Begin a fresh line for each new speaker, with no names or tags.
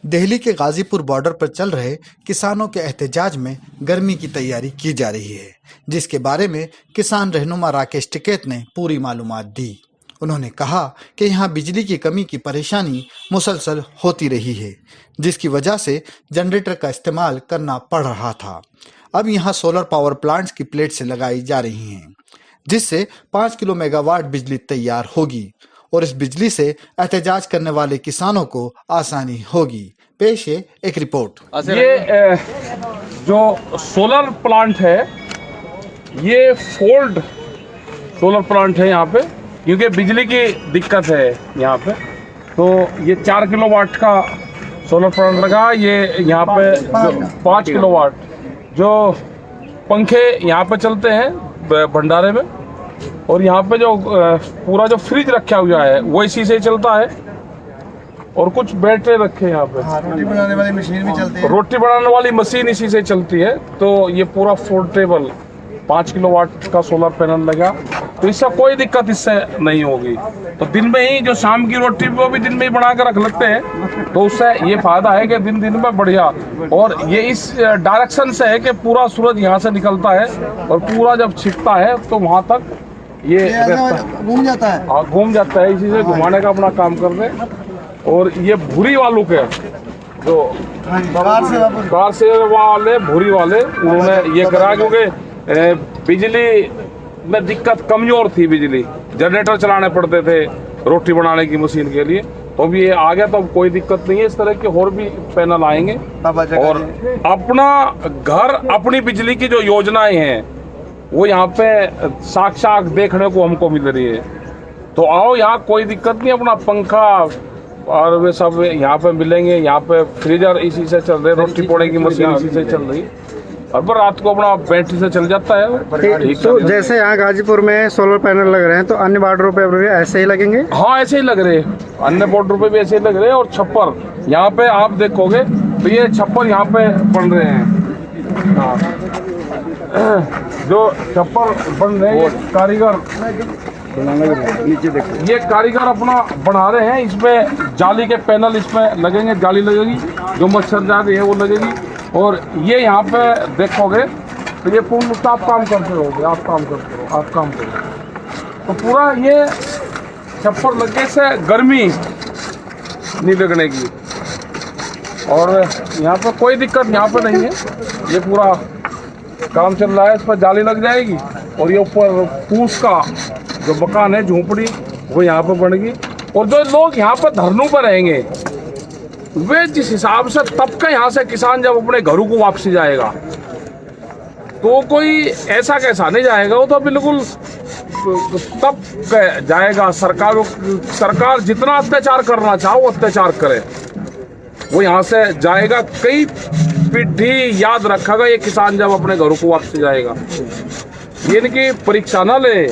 दिल्ली के गाजीपुर बॉर्डर पर चल रहे किसानों के एहतजाज में गर्मी की तैयारी की जा रही है, जिसके बारे में किसान रहनुमा राकेश टिकैत ने पूरी मालूमात दी। उन्होंने कहा कि यहाँ बिजली की कमी की परेशानी मुसलसल होती रही है, जिसकी वजह से जनरेटर का इस्तेमाल करना पड़ रहा था। अब यहाँ सोलर पावर प्लांट्स की प्लेट से लगाई जा रही हैं, जिससे 5 किलो मेगावाट बिजली तैयार होगी और इस बिजली से एहतजाज करने वाले किसानों को आसानी होगी। पेश है एक रिपोर्ट।
ये जो सोलर प्लांट है, ये फोल्ड सोलर प्लांट है यहाँ पे, क्योंकि बिजली की दिक्कत है यहाँ पे। तो ये 4 किलोवाट का सोलर प्लांट लगा। ये यहाँ पे 5 किलोवाट जो पंखे यहाँ पे चलते हैं भंडारे में, और यहाँ पे जो पूरा जो फ्रिज रखा हुआ है वो इसी से चलता है, और कुछ बैटरी रखे हैं यहाँ पे।
रोटी बनाने वाली मशीन भी चलती है।
रोटी बनाने वाली मशीन इसी से चलती है। तो ये पूरा फोल्डेबल 5 किलोवाट का सोलर पैनल लगा, तो इससे कोई दिक्कत इससे नहीं होगी। तो दिन में ही जो शाम की रोटी वो भी दिन में ही बना कर रख लेते हैं, तो उससे ये फायदा है कि दिन दिन में बढ़िया। और ये इस डायरेक्शन से है कि पूरा सूरज यहाँ से निकलता है और पूरा जब छिपता है तो वहाँ तक ये
घूम जाता है।
हाँ, घूम जाता है। इसी से घुमाने का अपना काम कर रहे हैं। और ये भूरी वालों के जो कार से वाले भूरी वाले, उन्होंने ये करा, क्योंकि बिजली में दिक्कत, कमजोर थी बिजली, जनरेटर चलाने पड़ते थे रोटी बनाने की मशीन के लिए। तो अब ये आ गया तो अब कोई दिक्कत नहीं है। इस तरह के और भी पैनल आएंगे और अपना घर अपनी बिजली की जो योजनाएं हैं वो यहाँ पे साक्षात देखने को हमको मिल रही है। तो आओ, यहाँ कोई दिक्कत नहीं, अपना पंखा और वे सब यहाँ पे मिलेंगे। यहाँ पे फ्रीजर इसी से चल रहे, रोटी पोड़े की मशीन इसी से चल रही, और रात को अपना बैटरी से चल जाता है।
तो जैसे यहाँ गाजीपुर में सोलर पैनल लग रहे हैं, तो अन्य बॉर्डरों पे भी ऐसे ही लगेंगे?
हाँ, ऐसे ही लग रहे हैं। अन्य बॉर्डर पे भी ऐसे ही लग रहे हैं। और छप्पर यहाँ पे आप देखोगे तो ये छप्पर यहाँ पे बन रहे हैं। हाँ, जो छप्पर बन रहे हैं, कारीगर नीचे देखो, ये कारीगर अपना बना रहे हैं। इसमें जाली के पैनल इसमें लगेंगे, जाली लगेगी, जो मच्छर जाली है वो लगेगी। और ये यहाँ पे देखोगे तो ये पूर्ण आप काम करते रहोगे, आप काम करते रहो, आप काम करो। तो पूरा ये छप्पर लगे से गर्मी नहीं लगने की, और यहाँ पे कोई दिक्कत यहाँ पे नहीं है। ये पूरा काम चल रहा है, इस पर जाली लग जाएगी। और ये ऊपर फूस का जो मकान है, झोंपड़ी, वो यहाँ पर बनेगी। और जो लोग यहाँ पर धरनों पर रहेंगे, वे जिस हिसाब से तब का यहाँ से किसान जब अपने घरों को वापसी जाएगा, तो कोई ऐसा कैसा नहीं जाएगा, वो तो बिल्कुल तब जाएगा। सरकार जितना अत्याचार करना चाहो वो अत्याचार करे, वो यहाँ से जाएगा। कई पीढ़ी याद रखेगा ये किसान जब अपने घरों को वापसी जाएगा। ये इनकी परीक्षा न ले।